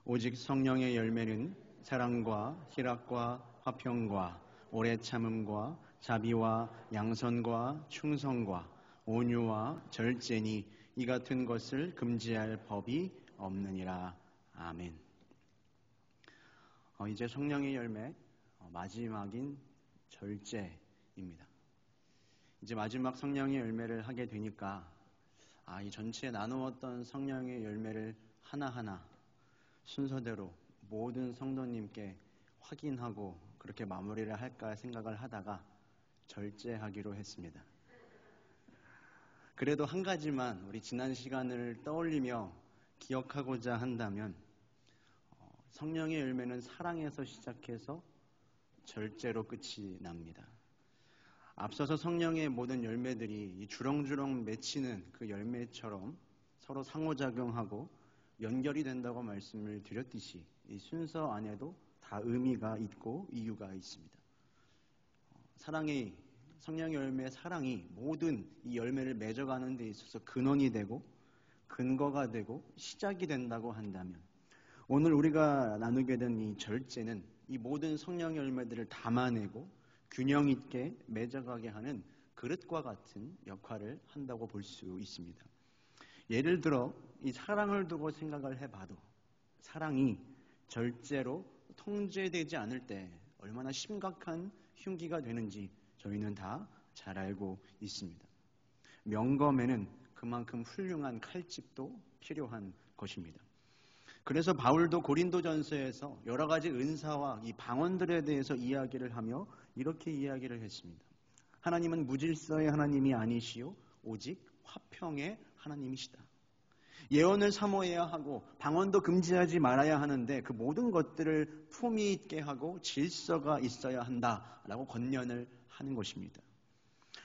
오직 성령의 열매는 사랑과 희락과 화평과 오래 참음과 자비와 양선과 충성과 온유와 절제니 이 같은 것을 금지할 법이 없느니라. 아멘. 이제 성령의 열매 마지막인 절제입니다. 이제 마지막 성령의 열매를 하게 되니까 이 전체에 나누었던 성령의 열매를 하나하나 순서대로 모든 성도님께 확인하고 그렇게 마무리를 할까 생각을 하다가 절제하기로 했습니다. 그래도 한 가지만 우리 지난 시간을 떠올리며 기억하고자 한다면 성령의 열매는 사랑에서 시작해서 절제로 끝이 납니다. 앞서서 성령의 모든 열매들이 주렁주렁 맺히는 그 열매처럼 서로 상호작용하고 연결이 된다고 말씀을 드렸듯이 이 순서 안에도 다 의미가 있고 이유가 있습니다. 성령의 열매의 사랑이 모든 이 열매를 맺어가는 데 있어서 근원이 되고 근거가 되고 시작이 된다고 한다면 오늘 우리가 나누게 된 이 절제는 이 모든 성령의 열매들을 담아내고 균형 있게 맺어가게 하는 그릇과 같은 역할을 한다고 볼 수 있습니다. 예를 들어 이 사랑을 두고 생각을 해봐도 사랑이 절제로 통제되지 않을 때 얼마나 심각한 흉기가 되는지 저희는 다 잘 알고 있습니다. 명검에는 그만큼 훌륭한 칼집도 필요한 것입니다. 그래서 바울도 고린도전서에서 여러 가지 은사와 이 방언들에 대해서 이야기를 하며 이렇게 이야기를 했습니다. 하나님은 무질서의 하나님이 아니시오 오직 화평의 하나님이시다. 예언을 사모해야 하고 방언도 금지하지 말아야 하는데 그 모든 것들을 품위 있게 하고 질서가 있어야 한다라고 권면을 하는 것입니다.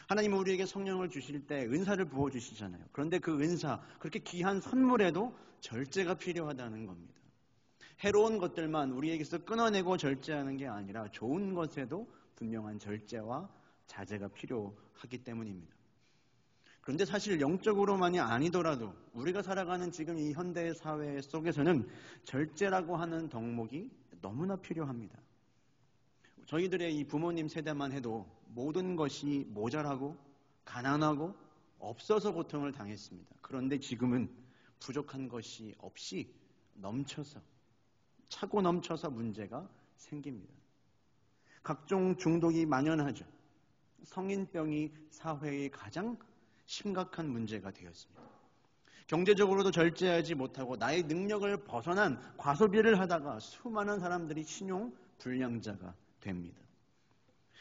하나님은 우리에게 성령을 주실 때 은사를 부어주시잖아요. 그런데 그 은사, 그렇게 귀한 선물에도 절제가 필요하다는 겁니다. 해로운 것들만 우리에게서 끊어내고 절제하는 게 아니라 좋은 것에도 분명한 절제와 자제가 필요하기 때문입니다. 그런데 사실 영적으로만이 아니더라도 우리가 살아가는 지금 이 현대 사회 속에서는 절제라고 하는 덕목이 너무나 필요합니다. 저희들의 이 부모님 세대만 해도 모든 것이 모자라고 가난하고 없어서 고통을 당했습니다. 그런데 지금은 부족한 것이 없이 차고 넘쳐서 문제가 생깁니다. 각종 중독이 만연하죠. 성인병이 사회의 가장 심각한 문제가 되었습니다. 경제적으로도 절제하지 못하고 나의 능력을 벗어난 과소비를 하다가 수많은 사람들이 신용 불량자가 됩니다.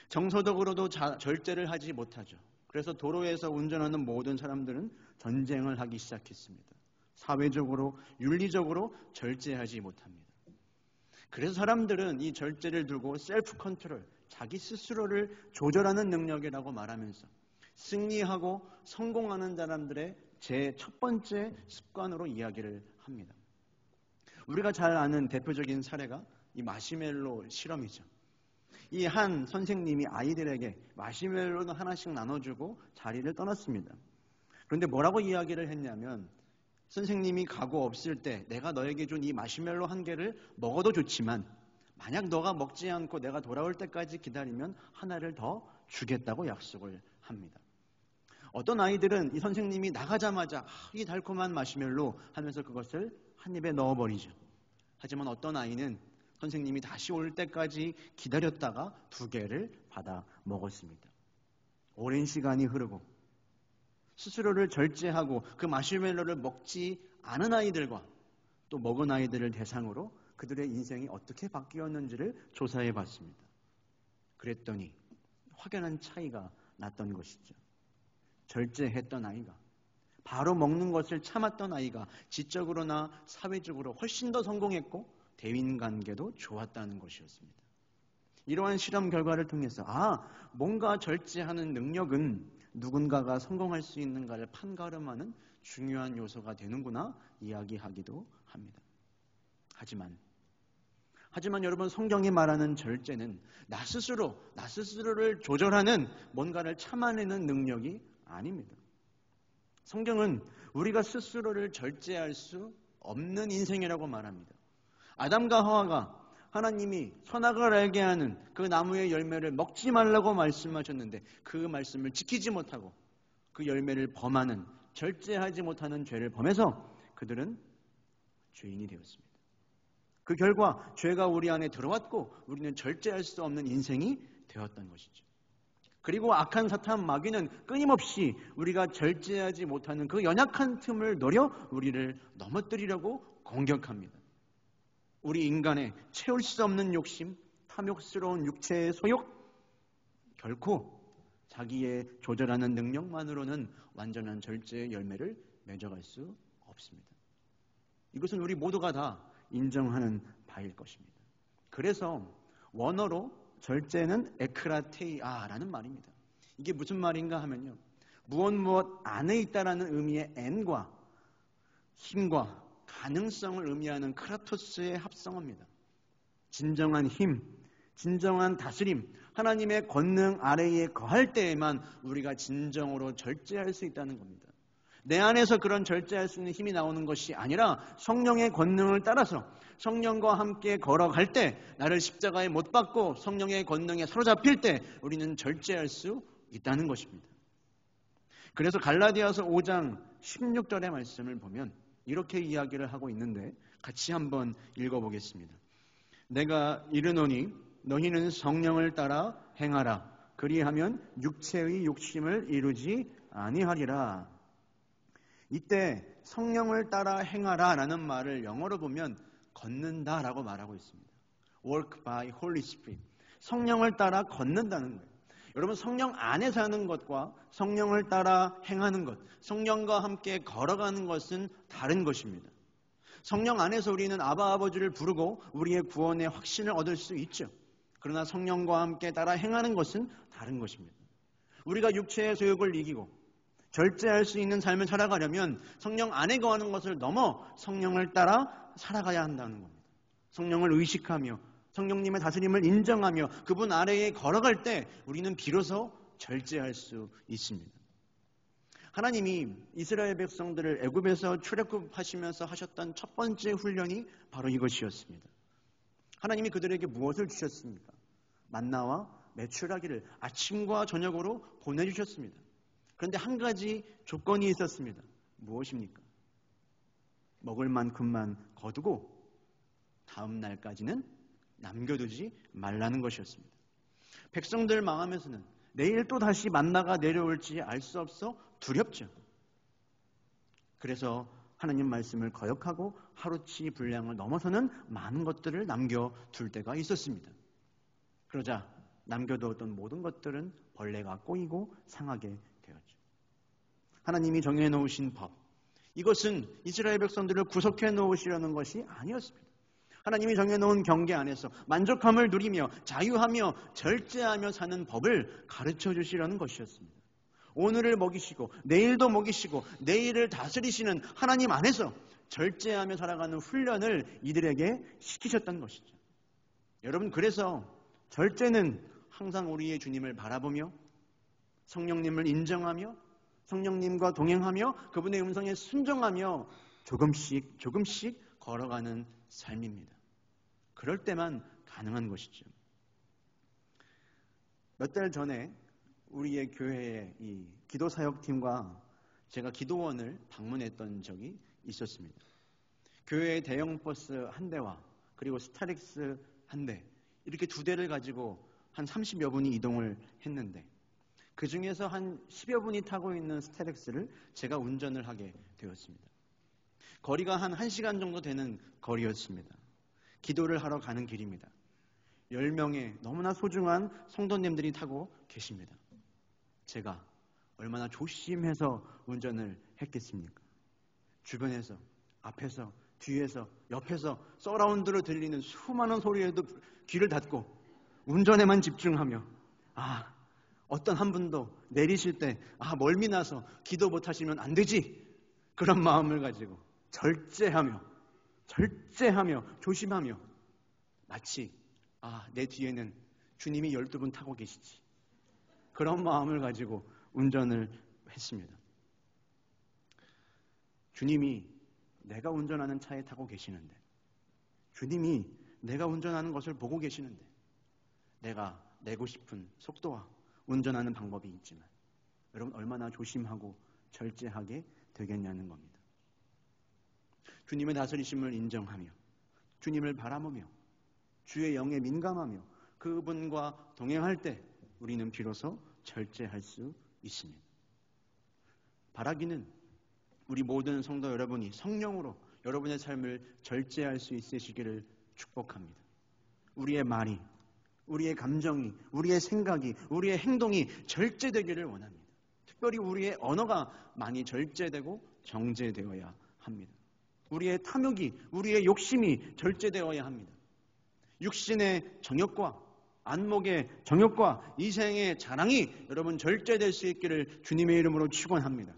정서적으로도 절제를 하지 못하죠. 그래서 도로에서 운전하는 모든 사람들은 전쟁을 하기 시작했습니다. 사회적으로, 윤리적으로 절제하지 못합니다. 그래서 사람들은 이 절제를 두고 셀프 컨트롤, 자기 스스로를 조절하는 능력이라고 말하면서 승리하고 성공하는 사람들의 제 첫 번째 습관으로 이야기를 합니다. 우리가 잘 아는 대표적인 사례가 이 마시멜로 실험이죠. 이 한 선생님이 아이들에게 마시멜로는 하나씩 나눠주고 자리를 떠났습니다. 그런데 뭐라고 이야기를 했냐면 선생님이 가고 없을 때 내가 너에게 준 이 마시멜로 한 개를 먹어도 좋지만 만약 너가 먹지 않고 내가 돌아올 때까지 기다리면 하나를 더 주겠다고 약속을 합니다. 어떤 아이들은 이 선생님이 나가자마자 이 달콤한 마시멜로 하면서 그것을 한 입에 넣어버리죠. 하지만 어떤 아이는 선생님이 다시 올 때까지 기다렸다가 2개를 받아 먹었습니다. 오랜 시간이 흐르고 스스로를 절제하고 그 마시멜로를 먹지 않은 아이들과 또 먹은 아이들을 대상으로 그들의 인생이 어떻게 바뀌었는지를 조사해 봤습니다. 그랬더니 확연한 차이가 났던 것이죠. 절제했던 아이가, 바로 먹는 것을 참았던 아이가 지적으로나 사회적으로 훨씬 더 성공했고 대인관계도 좋았다는 것이었습니다. 이러한 실험 결과를 통해서 뭔가 절제하는 능력은 누군가가 성공할 수 있는가를 판가름하는 중요한 요소가 되는구나 이야기하기도 합니다. 하지만 여러분, 성경이 말하는 절제는 나 스스로를 조절하는 뭔가를 참아내는 능력이 아닙니다. 성경은 우리가 스스로를 절제할 수 없는 인생이라고 말합니다. 아담과 하와가 하나님이 선악을 알게 하는 그 나무의 열매를 먹지 말라고 말씀하셨는데 그 말씀을 지키지 못하고 그 열매를 범하는, 절제하지 못하는 죄를 범해서 그들은 죄인이 되었습니다. 그 결과 죄가 우리 안에 들어왔고 우리는 절제할 수 없는 인생이 되었던 것이죠. 그리고 악한 사탄 마귀는 끊임없이 우리가 절제하지 못하는 그 연약한 틈을 노려 우리를 넘어뜨리려고 공격합니다. 우리 인간의 채울 수 없는 욕심, 탐욕스러운 육체의 소욕, 결코 자기의 조절하는 능력만으로는 완전한 절제의 열매를 맺어갈 수 없습니다. 이것은 우리 모두가 다 인정하는 바일 것입니다. 그래서 원어로 절제는 에크라테이아라는 말입니다. 이게 무슨 말인가 하면요, 무엇 안에 있다라는 의미의 N과 힘과 가능성을 의미하는 크라토스의 합성어입니다. 진정한 힘, 진정한 다스림, 하나님의 권능 아래에 거할 때에만 우리가 진정으로 절제할 수 있다는 겁니다. 내 안에서 그런 절제할 수 있는 힘이 나오는 것이 아니라 성령의 권능을 따라서 성령과 함께 걸어갈 때, 나를 십자가에 못 박고 성령의 권능에 사로잡힐 때 우리는 절제할 수 있다는 것입니다. 그래서 갈라디아서 5장 16절의 말씀을 보면 이렇게 이야기를 하고 있는데 같이 한번 읽어보겠습니다. 내가 이르노니 너희는 성령을 따라 행하라. 그리하면 육체의 욕심을 이루지 아니하리라. 이때 성령을 따라 행하라 라는 말을 영어로 보면 걷는다 라고 말하고 있습니다. Walk by Holy Spirit. 성령을 따라 걷는다는 거예요. 여러분, 성령 안에 사는 것과 성령을 따라 행하는 것, 성령과 함께 걸어가는 것은 다른 것입니다. 성령 안에서 우리는 아바 아버지를 부르고 우리의 구원의 확신을 얻을 수 있죠. 그러나 성령과 함께 따라 행하는 것은 다른 것입니다. 우리가 육체의 소욕을 이기고 절제할 수 있는 삶을 살아가려면 성령 안에 거하는 것을 넘어 성령을 따라 살아가야 한다는 겁니다. 성령을 의식하며 성령님의 다스림을 인정하며 그분 아래에 걸어갈 때 우리는 비로소 절제할 수 있습니다. 하나님이 이스라엘 백성들을 애굽에서 출애굽하시면서 하셨던 첫 번째 훈련이 바로 이것이었습니다. 하나님이 그들에게 무엇을 주셨습니까? 만나와 메추라기를 아침과 저녁으로 보내주셨습니다. 그런데 한 가지 조건이 있었습니다. 무엇입니까? 먹을 만큼만 거두고 다음 날까지는 남겨두지 말라는 것이었습니다. 백성들 마음에서는 내일 또 다시 만나가 내려올지 알 수 없어 두렵죠. 그래서 하나님 말씀을 거역하고 하루치 분량을 넘어서는 많은 것들을 남겨둘 때가 있었습니다. 그러자 남겨두었던 모든 것들은 벌레가 꼬이고 상하게 되었죠. 하나님이 정해 놓으신 법, 이것은 이스라엘 백성들을 구속해 놓으시려는 것이 아니었습니다. 하나님이 정해놓은 경계 안에서 만족함을 누리며 자유하며 절제하며 사는 법을 가르쳐 주시려는 것이었습니다. 오늘을 먹이시고 내일도 먹이시고 내일을 다스리시는 하나님 안에서 절제하며 살아가는 훈련을 이들에게 시키셨던 것이죠. 여러분, 그래서 절제는 항상 우리의 주님을 바라보며 성령님을 인정하며 성령님과 동행하며 그분의 음성에 순종하며 조금씩 걸어가는 삶입니다. 그럴 때만 가능한 것이죠. 몇 달 전에 우리의 교회의 이 기도사역팀과 제가 기도원을 방문했던 적이 있었습니다. 교회의 대형 버스 한 대와 그리고 스타렉스 한 대, 이렇게 두 대를 가지고 한 30여 분이 이동을 했는데 그 중에서 한 10여 분이 타고 있는 스타렉스를 제가 운전을 하게 되었습니다. 거리가 한 1시간 정도 되는 거리였습니다. 기도를 하러 가는 길입니다. 10명의 너무나 소중한 성도님들이 타고 계십니다. 제가 얼마나 조심해서 운전을 했겠습니까? 주변에서, 앞에서, 뒤에서, 옆에서 서라운드로 들리는 수많은 소리에도 귀를 닫고 운전에만 집중하며 어떤 한 분도 내리실 때 멀미 나서 기도 못하시면 안 되지, 그런 마음을 가지고 절제하며 조심하며 마치 내 뒤에는 주님이 12분 타고 계시지, 그런 마음을 가지고 운전을 했습니다. 주님이 내가 운전하는 차에 타고 계시는데 주님이 내가 운전하는 것을 보고 계시는데 내가 내고 싶은 속도와 운전하는 방법이 있지만 여러분 얼마나 조심하고 절제하게 되겠냐는 겁니다. 주님의 다스리심을 인정하며 주님을 바라보며 주의 영에 민감하며 그분과 동행할 때 우리는 비로소 절제할 수 있습니다. 바라기는 우리 모든 성도 여러분이 성령으로 여러분의 삶을 절제할 수 있으시기를 축복합니다. 우리의 말이, 우리의 감정이, 우리의 생각이, 우리의 행동이 절제되기를 원합니다. 특별히 우리의 언어가 많이 절제되고 정제되어야 합니다. 우리의 탐욕이, 우리의 욕심이 절제되어야 합니다. 육신의 정욕과 안목의 정욕과 이생의 자랑이 여러분 절제될 수 있기를 주님의 이름으로 축원합니다.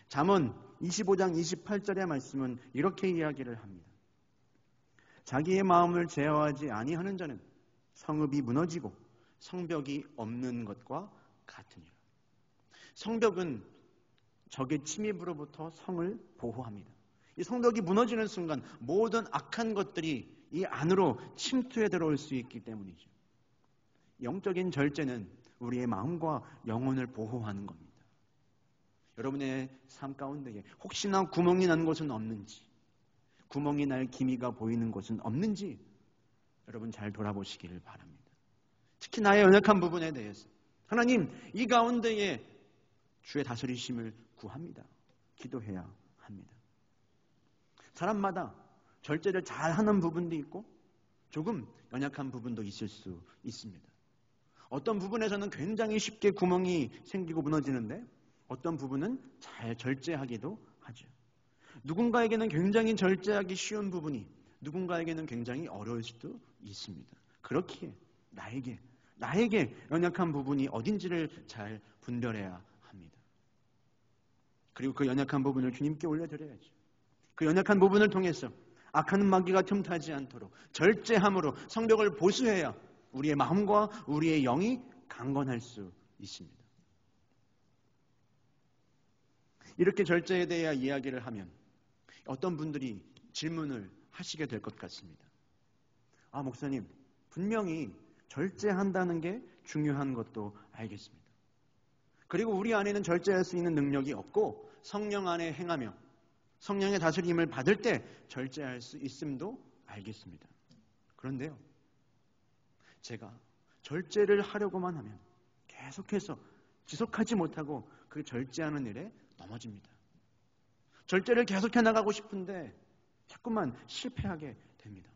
잠언 25장 28절의 말씀은 이렇게 이야기를 합니다. 자기의 마음을 제어하지 아니하는 자는 성읍이 무너지고 성벽이 없는 것과 같으니라. 성벽은 적의 침입으로부터 성을 보호합니다. 이 성벽이 무너지는 순간 모든 악한 것들이 이 안으로 침투해 들어올 수 있기 때문이죠. 영적인 절제는 우리의 마음과 영혼을 보호하는 겁니다. 여러분의 삶 가운데에 혹시나 구멍이 난 곳은 없는지, 구멍이 날 기미가 보이는 곳은 없는지 여러분 잘 돌아보시기를 바랍니다. 특히 나의 연약한 부분에 대해서 하나님 이 가운데에 주의 다스리심을 구합니다. 기도해야 합니다. 사람마다 절제를 잘하는 부분도 있고 조금 연약한 부분도 있을 수 있습니다. 어떤 부분에서는 굉장히 쉽게 구멍이 생기고 무너지는데 어떤 부분은 잘 절제하기도 하죠. 누군가에게는 굉장히 절제하기 쉬운 부분이 누군가에게는 굉장히 어려울 수도 있습니다. 그렇기에 나에게 연약한 부분이 어딘지를 잘 분별해야 합니다. 그리고 그 연약한 부분을 주님께 올려드려야죠. 그 연약한 부분을 통해서 악한 마귀가 틈타지 않도록 절제함으로 성벽을 보수해야 우리의 마음과 우리의 영이 강건할 수 있습니다. 이렇게 절제에 대해 이야기를 하면 어떤 분들이 질문을 하시게 될 것 같습니다. 아, 목사님, 분명히 절제한다는 게 중요한 것도 알겠습니다. 그리고 우리 안에는 절제할 수 있는 능력이 없고 성령 안에 행하며 성령의 다스림을 받을 때 절제할 수 있음도 알겠습니다. 그런데요, 제가 절제를 하려고만 하면 계속해서 지속하지 못하고 그 절제하는 일에 넘어집니다. 절제를 계속해 나가고 싶은데 자꾸만 실패하게 됩니다.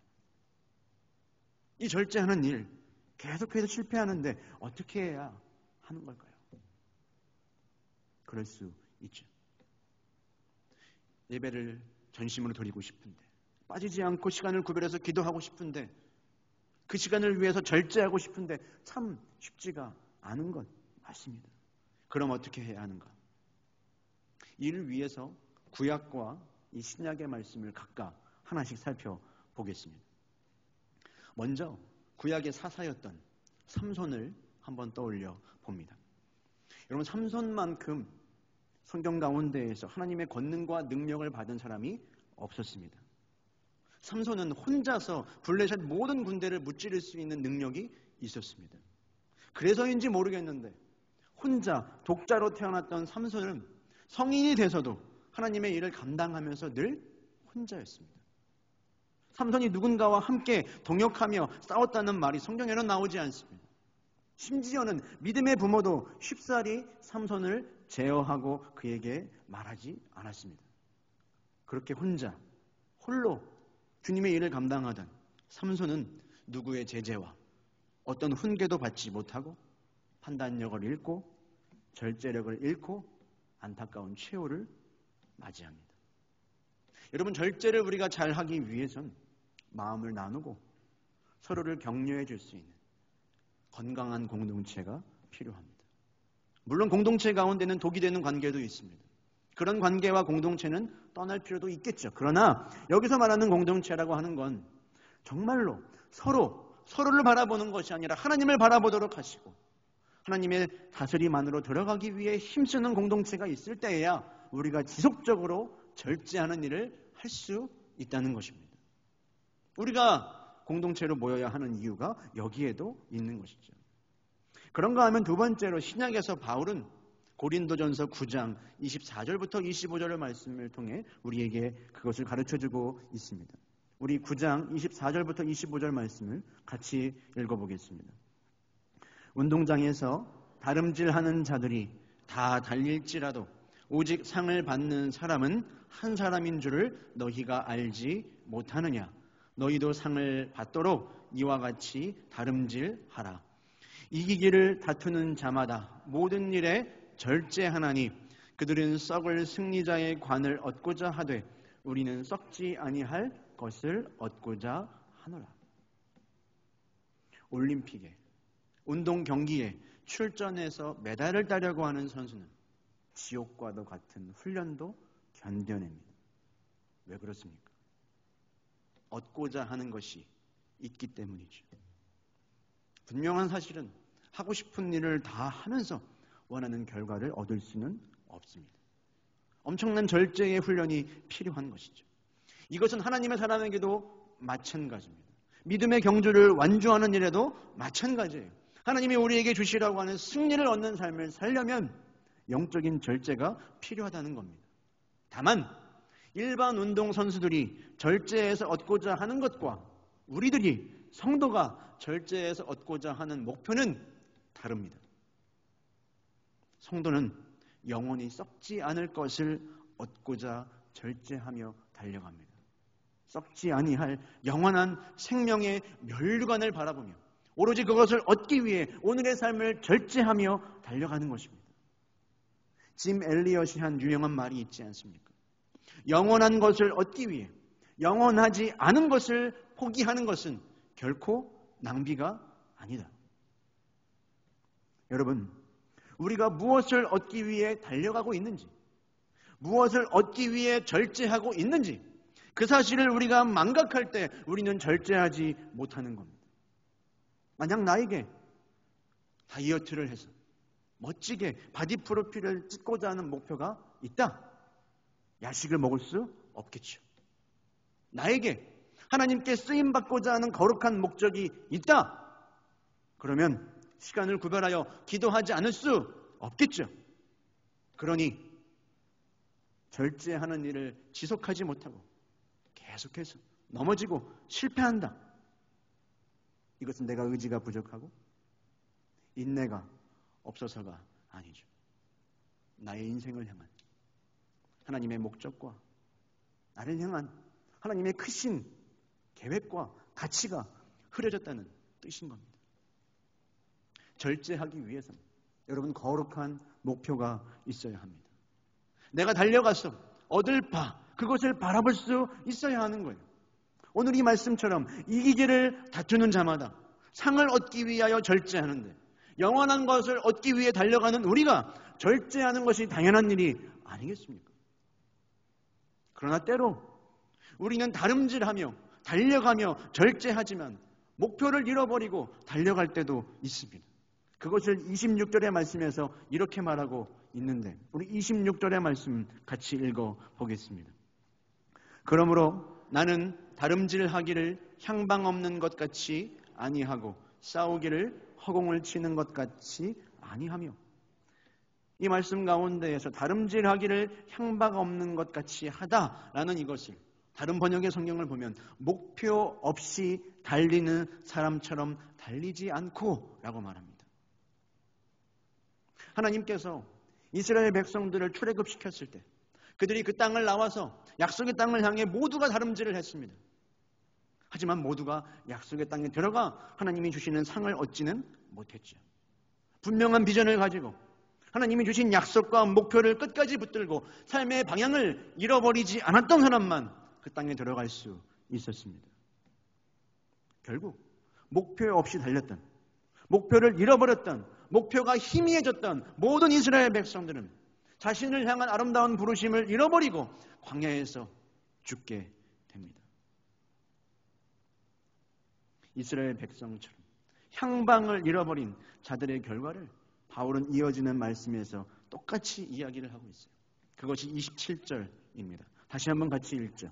이 절제하는 일 계속해서 실패하는데 어떻게 해야 하는 걸까요? 그럴 수 있죠. 예배를 전심으로 드리고 싶은데 빠지지 않고 시간을 구별해서 기도하고 싶은데 그 시간을 위해서 절제하고 싶은데 참 쉽지가 않은 것 맞습니다. 그럼 어떻게 해야 하는가? 이를 위해서 구약과 이 신약의 말씀을 각각 하나씩 살펴보겠습니다. 먼저 구약의 사사였던 삼손을 한번 떠올려 봅니다. 여러분, 삼손만큼 성경 가운데에서 하나님의 권능과 능력을 받은 사람이 없었습니다. 삼손은 혼자서 블레셋 모든 군대를 무찌를 수 있는 능력이 있었습니다. 그래서인지 모르겠는데 혼자 독자로 태어났던 삼손은 성인이 돼서도 하나님의 일을 감당하면서 늘 혼자였습니다. 삼손이 누군가와 함께 동역하며 싸웠다는 말이 성경에는 나오지 않습니다. 심지어는 믿음의 부모도 쉽사리 삼손을 제어하고 그에게 말하지 않았습니다. 그렇게 홀로 주님의 일을 감당하던 삼손은 누구의 제재와 어떤 훈계도 받지 못하고 판단력을 잃고 절제력을 잃고 안타까운 최후를 맞이합니다. 여러분, 절제를 우리가 잘하기 위해선 마음을 나누고 서로를 격려해 줄 수 있는 건강한 공동체가 필요합니다. 물론 공동체 가운데는 독이 되는 관계도 있습니다. 그런 관계와 공동체는 떠날 필요도 있겠죠. 그러나 여기서 말하는 공동체라고 하는 건 정말로 서로를 바라보는 것이 아니라 하나님을 바라보도록 하시고 하나님의 다스림 안으로 들어가기 위해 힘쓰는 공동체가 있을 때에야 우리가 지속적으로 절제하는 일을 할 수 있다는 것입니다. 우리가 공동체로 모여야 하는 이유가 여기에도 있는 것이죠. 그런가 하면 두 번째로 신약에서 바울은 고린도전서 9장 24절부터 25절의 말씀을 통해 우리에게 그것을 가르쳐주고 있습니다. 우리 9장 24절부터 25절 말씀을 같이 읽어보겠습니다. 운동장에서 다름질하는 자들이 다 달릴지라도 오직 상을 받는 사람은 한 사람인 줄을 너희가 알지 못하느냐. 너희도 상을 받도록 이와 같이 다름질하라. 이기기를 다투는 자마다 모든 일에 절제하나니 그들은 썩을 승리자의 관을 얻고자 하되 우리는 썩지 아니할 것을 얻고자 하노라. 올림픽에, 운동 경기에 출전해서 메달을 따려고 하는 선수는 지옥과도 같은 훈련도 견뎌냅니다. 왜 그렇습니까? 얻고자 하는 것이 있기 때문이죠. 분명한 사실은 하고 싶은 일을 다 하면서 원하는 결과를 얻을 수는 없습니다. 엄청난 절제의 훈련이 필요한 것이죠. 이것은 하나님의 사람에게도 마찬가지입니다. 믿음의 경주를 완주하는 일에도 마찬가지예요. 하나님이 우리에게 주시라고 하는 승리를 얻는 삶을 살려면 영적인 절제가 필요하다는 겁니다. 다만 일반 운동선수들이 절제해서 얻고자 하는 것과 우리들이 성도가 절제해서 얻고자 하는 목표는 다릅니다. 성도는 영원히 썩지 않을 것을 얻고자 절제하며 달려갑니다. 썩지 아니할 영원한 생명의 멸류관을 바라보며 오로지 그것을 얻기 위해 오늘의 삶을 절제하며 달려가는 것입니다. 짐 엘리엇이 한 유명한 말이 있지 않습니까? 영원한 것을 얻기 위해 영원하지 않은 것을 포기하는 것은 결코 낭비가 아니다. 여러분, 우리가 무엇을 얻기 위해 달려가고 있는지, 무엇을 얻기 위해 절제하고 있는지 그 사실을 우리가 망각할 때 우리는 절제하지 못하는 겁니다. 만약 나에게 다이어트를 해서 멋지게 바디 프로필을 찍고자 하는 목표가 있다. 야식을 먹을 수 없겠죠. 나에게 하나님께 쓰임받고자 하는 거룩한 목적이 있다. 그러면 시간을 구별하여 기도하지 않을 수 없겠죠. 그러니 절제하는 일을 지속하지 못하고 계속해서 넘어지고 실패한다. 이것은 내가 의지가 부족하고 인내가 없어서가 아니죠. 나의 인생을 향한 하나님의 목적과 나를 향한 하나님의 크신 계획과 가치가 흐려졌다는 뜻인 겁니다. 절제하기 위해서는 여러분 거룩한 목표가 있어야 합니다. 내가 달려가서 얻을 바, 그것을 바라볼 수 있어야 하는 거예요. 오늘 이 말씀처럼 이기기를 다투는 자마다 상을 얻기 위하여 절제하는데 영원한 것을 얻기 위해 달려가는 우리가 절제하는 것이 당연한 일이 아니겠습니까? 그러나 때로 우리는 다름질하며 달려가며 절제하지만 목표를 잃어버리고 달려갈 때도 있습니다. 그것을 26절의 말씀에서 이렇게 말하고 있는데 우리 26절의 말씀 같이 읽어보겠습니다. 그러므로 나는 다름질하기를 향방 없는 것 같이 아니하고 싸우기를 허공을 치는 것 같이 아니하며. 이 말씀 가운데에서 다름질하기를 향방 없는 것 같이 하다라는 이것을 다른 번역의 성경을 보면 목표 없이 달리는 사람처럼 달리지 않고 라고 말합니다. 하나님께서 이스라엘 백성들을 출애굽시켰을 때 그들이 그 땅을 나와서 약속의 땅을 향해 모두가 다름질을 했습니다. 하지만 모두가 약속의 땅에 들어가 하나님이 주시는 상을 얻지는 못했죠. 분명한 비전을 가지고 하나님이 주신 약속과 목표를 끝까지 붙들고 삶의 방향을 잃어버리지 않았던 사람만 그 땅에 들어갈 수 있었습니다. 결국 목표 없이 달렸던, 목표를 잃어버렸던, 목표가 희미해졌던 모든 이스라엘 백성들은 자신을 향한 아름다운 부르심을 잃어버리고 광야에서 죽게 됩니다. 이스라엘 백성처럼 향방을 잃어버린 자들의 결과를 바울은 이어지는 말씀에서 똑같이 이야기를 하고 있어요. 그것이 27절입니다. 다시 한번 같이 읽죠.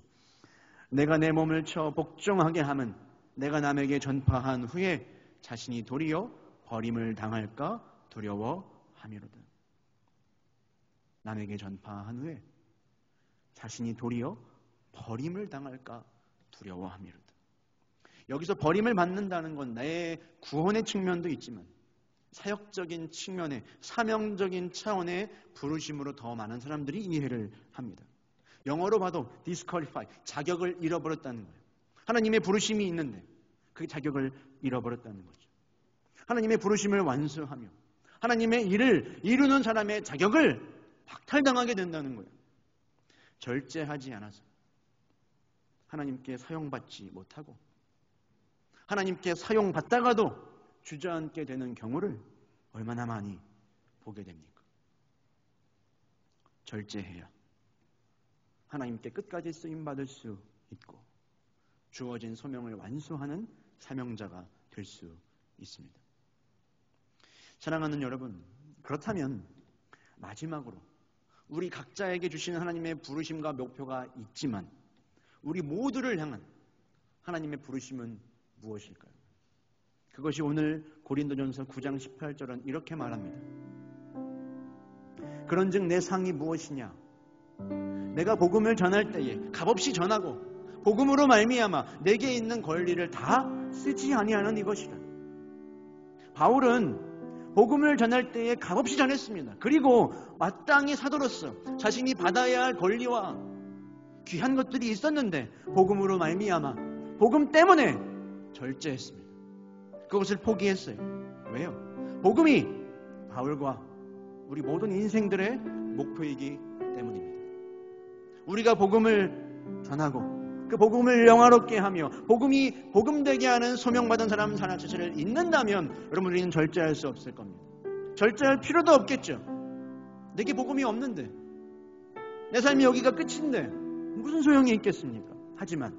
내가 내 몸을 쳐 복종하게 함은 내가 남에게 전파한 후에 자신이 도리어 버림을 당할까 두려워함이로다. 남에게 전파한 후에 자신이 도리어 버림을 당할까 두려워함이로다. 여기서 버림을 받는다는 건 나의 구원의 측면도 있지만 사역적인 측면의 사명적인 차원의 부르심으로 더 많은 사람들이 이해를 합니다. 영어로 봐도 disqualify, 자격을 잃어버렸다는 거예요. 하나님의 부르심이 있는데 그 자격을 잃어버렸다는 거죠. 하나님의 부르심을 완수하며 하나님의 일을 이루는 사람의 자격을 박탈당하게 된다는 거예요. 절제하지 않아서 하나님께 사용받지 못하고 하나님께 사용받다가도 주저앉게 되는 경우를 얼마나 많이 보게 됩니까? 절제해야 하나님께 끝까지 쓰임받을 수 있고 주어진 소명을 완수하는 사명자가 될 수 있습니다. 사랑하는 여러분, 그렇다면 마지막으로 우리 각자에게 주시는 하나님의 부르심과 목표가 있지만 우리 모두를 향한 하나님의 부르심은 무엇일까요? 그것이 오늘 고린도전서 9장 18절은 이렇게 말합니다. 그런즉 내 상이 무엇이냐? 내가 복음을 전할 때에 값없이 전하고 복음으로 말미암아 내게 있는 권리를 다 쓰지 아니하는 이것이라. 바울은 복음을 전할 때에 값없이 전했습니다. 그리고 마땅히 사도로서 자신이 받아야 할 권리와 귀한 것들이 있었는데 복음으로 말미암아 복음 때문에 절제했습니다. 그것을 포기했어요. 왜요? 복음이 바울과 우리 모든 인생들의 목표이기 때문입니다. 우리가 복음을 전하고 그 복음을 영화롭게 하며 복음이 복음되게 하는 소명받은 사람 자체를 잊는다면 여러분 우리는 절제할 수 없을 겁니다. 절제할 필요도 없겠죠. 내게 복음이 없는데 내 삶이 여기가 끝인데 무슨 소용이 있겠습니까? 하지만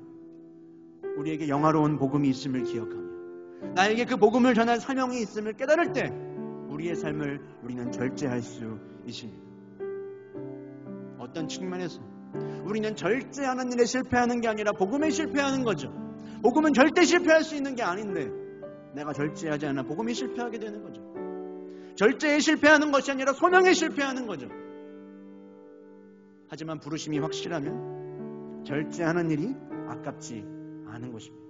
우리에게 영화로운 복음이 있음을 기억하며 나에게 그 복음을 전할 사명이 있음을 깨달을 때 우리의 삶을 우리는 절제할 수 있습니다. 어떤 측면에서 우리는 절제하는 일에 실패하는 게 아니라 복음에 실패하는 거죠. 복음은 절대 실패할 수 있는 게 아닌데 내가 절제하지 않아 복음이 실패하게 되는 거죠. 절제에 실패하는 것이 아니라 소명에 실패하는 거죠. 하지만 부르심이 확실하면 절제하는 일이 아깝지 않은 것입니다.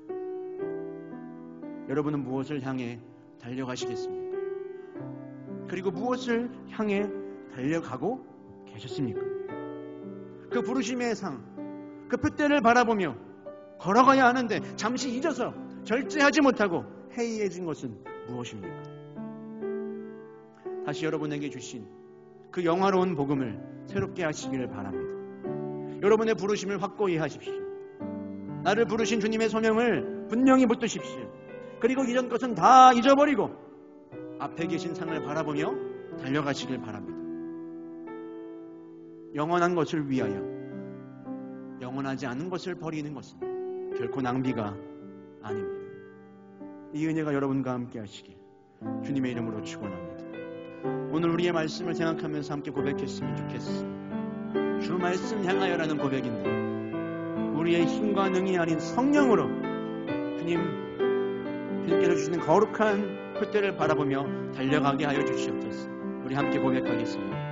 여러분은 무엇을 향해 달려가시겠습니까? 그리고 무엇을 향해 달려가고 계셨습니까? 그 부르심의 상, 그 표대를 바라보며 걸어가야 하는데 잠시 잊어서 절제하지 못하고 해이해진 것은 무엇입니까? 다시 여러분에게 주신 그 영화로운 복음을 새롭게 하시기를 바랍니다. 여러분의 부르심을 확고히 하십시오. 나를 부르신 주님의 소명을 분명히 붙드십시오. 그리고 이전 것은 다 잊어버리고 앞에 계신 상을 바라보며 달려가시길 바랍니다. 영원한 것을 위하여 영원하지 않은 것을 버리는 것은 결코 낭비가 아닙니다. 이 은혜가 여러분과 함께 하시길 주님의 이름으로 축원합니다. 오늘 우리의 말씀을 생각하면서 함께 고백했으면 좋겠습니다. 주 말씀 향하여라는 고백인데 우리의 힘과 능이 아닌 성령으로 주님께서 주시는 거룩한 표대를 바라보며 달려가게 하여 주시옵소서. 우리 함께 고백하겠습니다.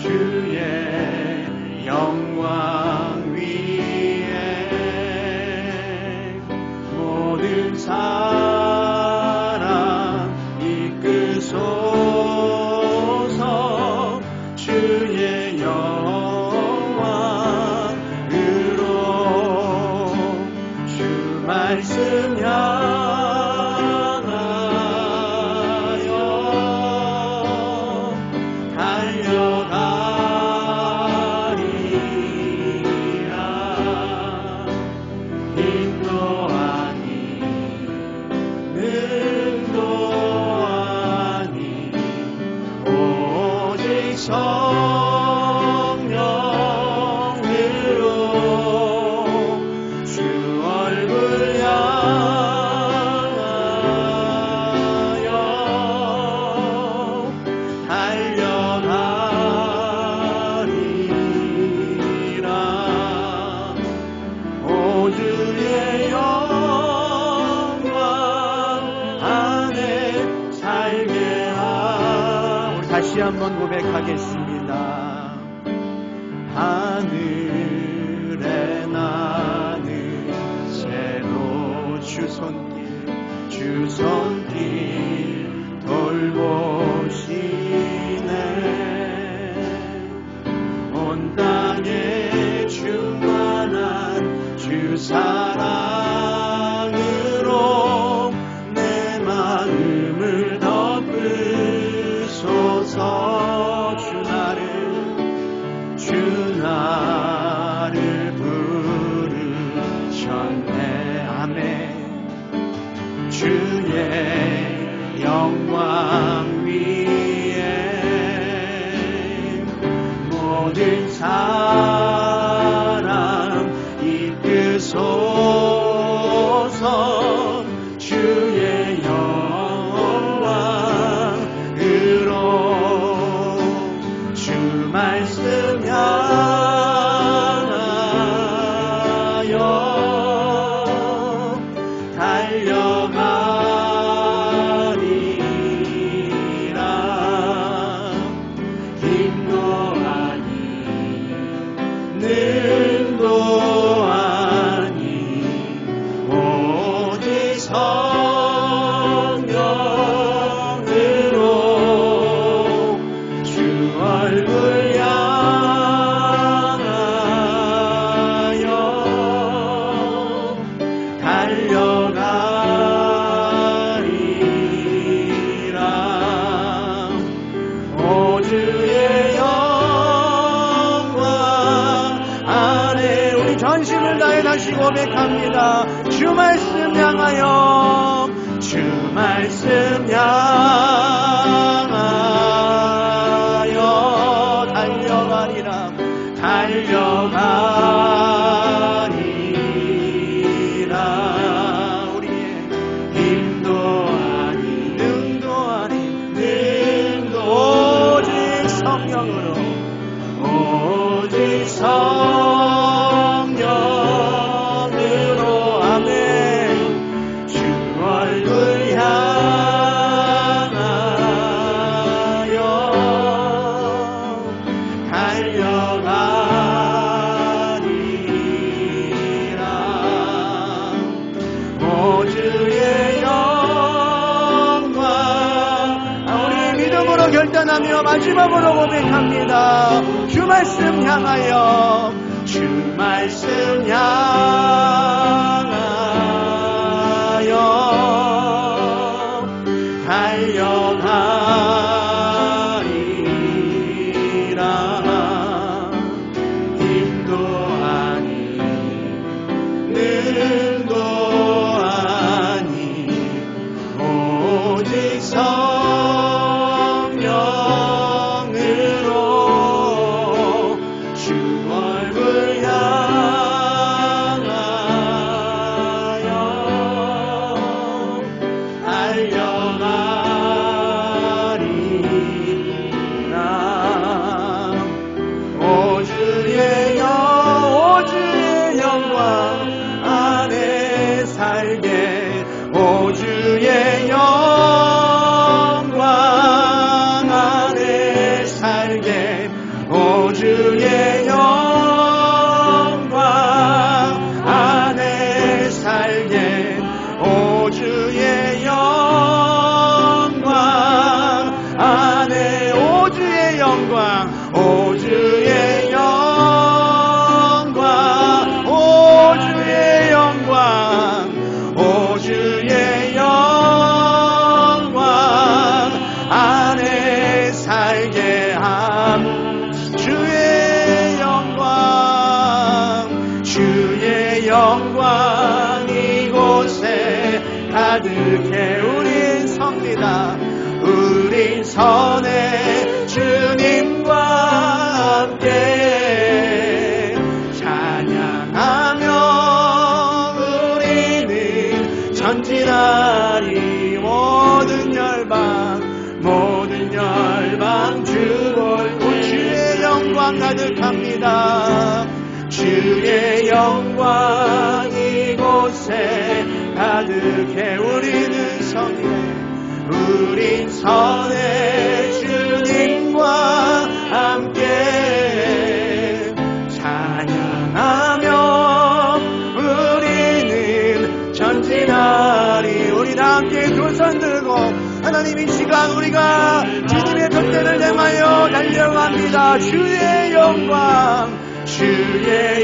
주의 영광으로 말씀 향하여 달려가리라. 힘도 아니 능도 아니 오직 성령으로 주 얼굴 향하여 달려가리라. 오 주의 영광 안에 살게 하라. 우리 다시 한번 고백하겠습니다. 하늘에 나는 새로 주 손길 돌보시네. 온 땅에 충만한 주 사랑으로 내 마음을 덮으소서. 주 나를 부르셨네. 아멘. 주의 영광 위에 모든 사람 이끄소서. 주의 영광으로 주 말씀 향하여 달려가리라. 힘도 아니 능도 아니 오직 성령으로 주 얼굴 향하여 달려가리라. 오 주의 영광 안에 우리 전심을 다해 다시 고백합니다. 주 말씀 향하여 주 말씀 향하여 달려가리라. 달려가리라. 우리의 힘도 아니 능도 아니 능도 오직 성령으로 오직 성령으로 아멘. 주 얼굴 향하여 달려가리라. 오 주의 영광. 우리 믿음으로 결단하며 마지막으로 고백합니다. 주 말씀 향하여 주 말씀 향하여 달려가리라. 힘도 아니 능도 아니 오직 성령으로 주 얼굴 향하여 달려가리라. 오 주의 영광 안에 살게. 오 주의 영광 안에 살게. 오 주의 영광 안에 살게. 오 주의 영광 안에 오 주의 영광 오 주의 영광 오 주의 영광 가득해. 우린 섭니다. 우린 선해 주님과 함께 찬양하며 우리는 전진하리. 모든 열방 주볼 주의 영광 가득합니다. 주의 영광 이곳에 가득해. 우리는 선해 주님과 함께 찬양하며 우리는 전진하리. 우리 다 함께 두 손 들고 하나님 이 시간 우리가 주님의 돛대를 향하여 달려갑니다. 주의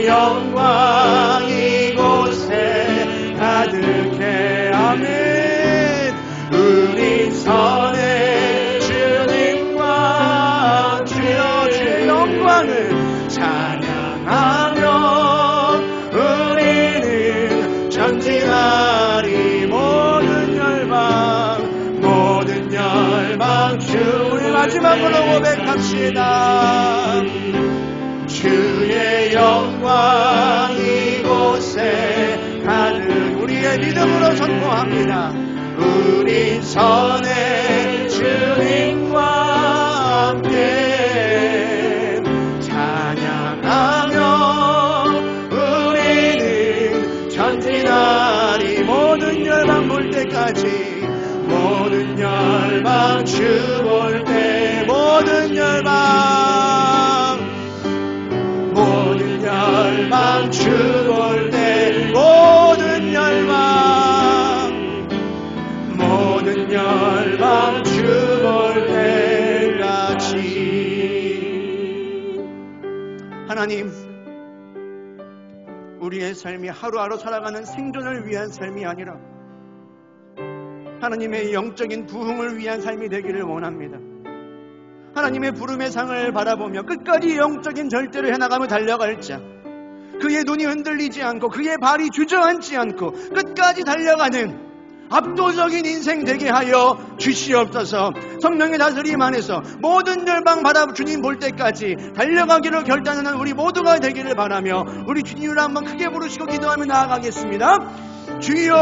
영광 이곳에 가득해. 아멘. 우리 선해 주님과 주의 영광을 찬양하며 우리는 전진하리. 모든 열방 주. 우리 마지막으로 고백합시다. 주의 영광 이곳에 가득. 우리의 믿음으로 선포합니다. 우린 선해 주님과 함께 찬양하며 우리는 전진하리. 모든 열방 볼 때까지. 모든 열방 주 볼 때. 모든 열방 주 볼 때. 모든 열방 주 볼 때까지. 하나님, 우리의 삶이 하루하루 살아가는 생존을 위한 삶이 아니라 하나님의 영적인 부흥을 위한 삶이 되기를 원합니다. 하나님의 부름의 상을 바라보며 끝까지 영적인 절대로 해나가며 달려갈 자, 그의 눈이 흔들리지 않고 그의 발이 주저앉지 않고 끝까지 달려가는 압도적인 인생 되게 하여 주시옵소서. 성령의 다스림 안에서 모든 열방 바라 주님 볼 때까지 달려가기로 결단하는 우리 모두가 되기를 바라며 우리 주님을 한번 크게 부르시고 기도하며 나아가겠습니다. 주여